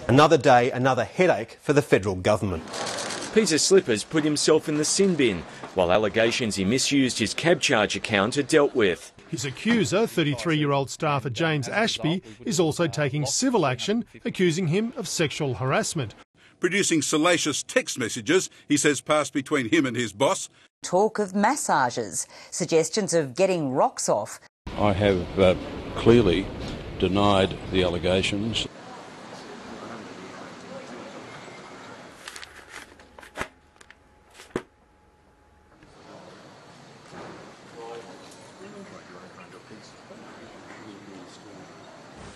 Another day, another headache for the federal government. Peter Slipper's put himself in the sin bin, while allegations he misused his CabCharge account are dealt with. His accuser, 33-year-old staffer James Ashby, is also taking civil action, accusing him of sexual harassment. Producing salacious text messages, he says, passed between him and his boss. Talk of massages, suggestions of getting rocks off. I have clearly denied the allegations.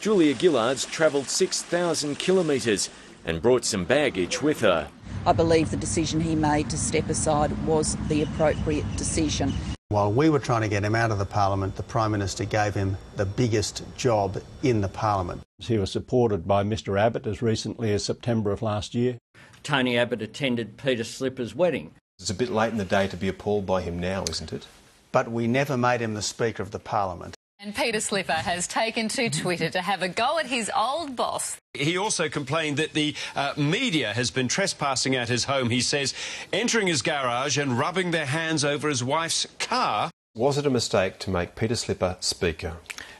Julia Gillard's travelled 6,000 kilometres and brought some baggage with her. I believe the decision he made to step aside was the appropriate decision. While we were trying to get him out of the Parliament, the Prime Minister gave him the biggest job in the Parliament. He was supported by Mr Abbott as recently as September of last year. Tony Abbott attended Peter Slipper's wedding. It's a bit late in the day to be appalled by him now, isn't it? But we never made him the Speaker of the Parliament. And Peter Slipper has taken to Twitter to have a go at his old boss. He also complained that the media has been trespassing at his home, he says, entering his garage and rubbing their hands over his wife's car. Was it a mistake to make Peter Slipper Speaker?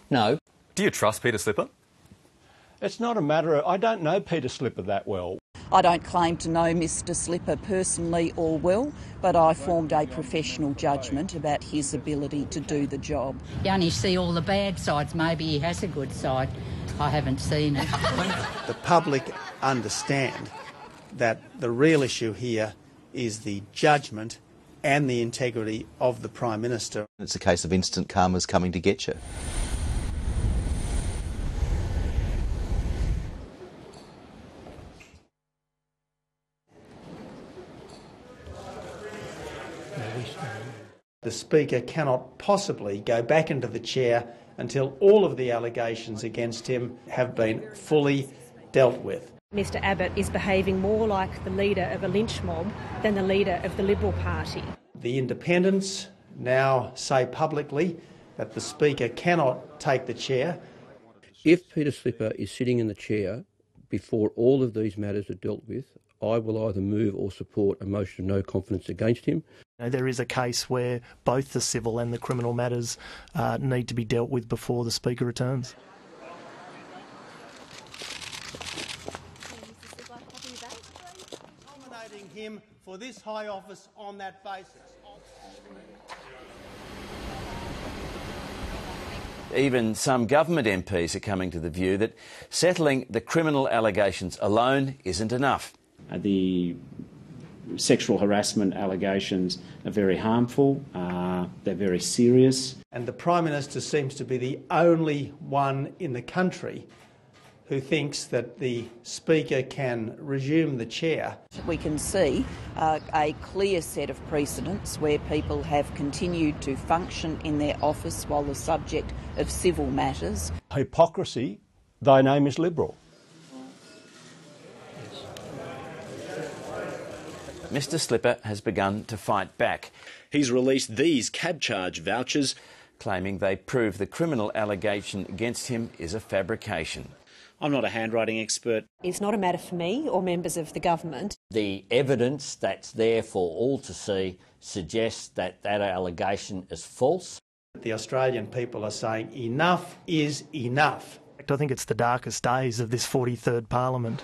No. Do you trust Peter Slipper? It's not a matter of... I don't know Peter Slipper that well. I don't claim to know Mr Slipper personally or well, but I formed a professional judgment about his ability to do the job. You only see all the bad sides. Maybe he has a good side. I haven't seen it. The public understand that the real issue here is the judgment and the integrity of the Prime Minister. It's a case of instant karma's coming to get you. The Speaker cannot possibly go back into the chair until all of the allegations against him have been fully dealt with. Mr Abbott is behaving more like the leader of a lynch mob than the leader of the Liberal Party. The independents now say publicly that the Speaker cannot take the chair. If Peter Slipper is sitting in the chair before all of these matters are dealt with, I will either move or support a motion of no confidence against him. There is a case where both the civil and the criminal matters need to be dealt with before the Speaker returns. Nominating him for this high office on that basis. Even some government MPs are coming to the view that settling the criminal allegations alone isn't enough. The sexual harassment allegations are very harmful, they're very serious. And the Prime Minister seems to be the only one in the country who thinks that the Speaker can resume the chair. We can see a clear set of precedents where people have continued to function in their office while the subject of civil matters. Hypocrisy, thy name is Liberal. Mr Slipper has begun to fight back. He's released these CabCharge vouchers, claiming they prove the criminal allegation against him is a fabrication. I'm not a handwriting expert. It's not a matter for me or members of the government. The evidence that's there for all to see suggests that that allegation is false. The Australian people are saying enough is enough. I think it's the darkest days of this 43rd Parliament.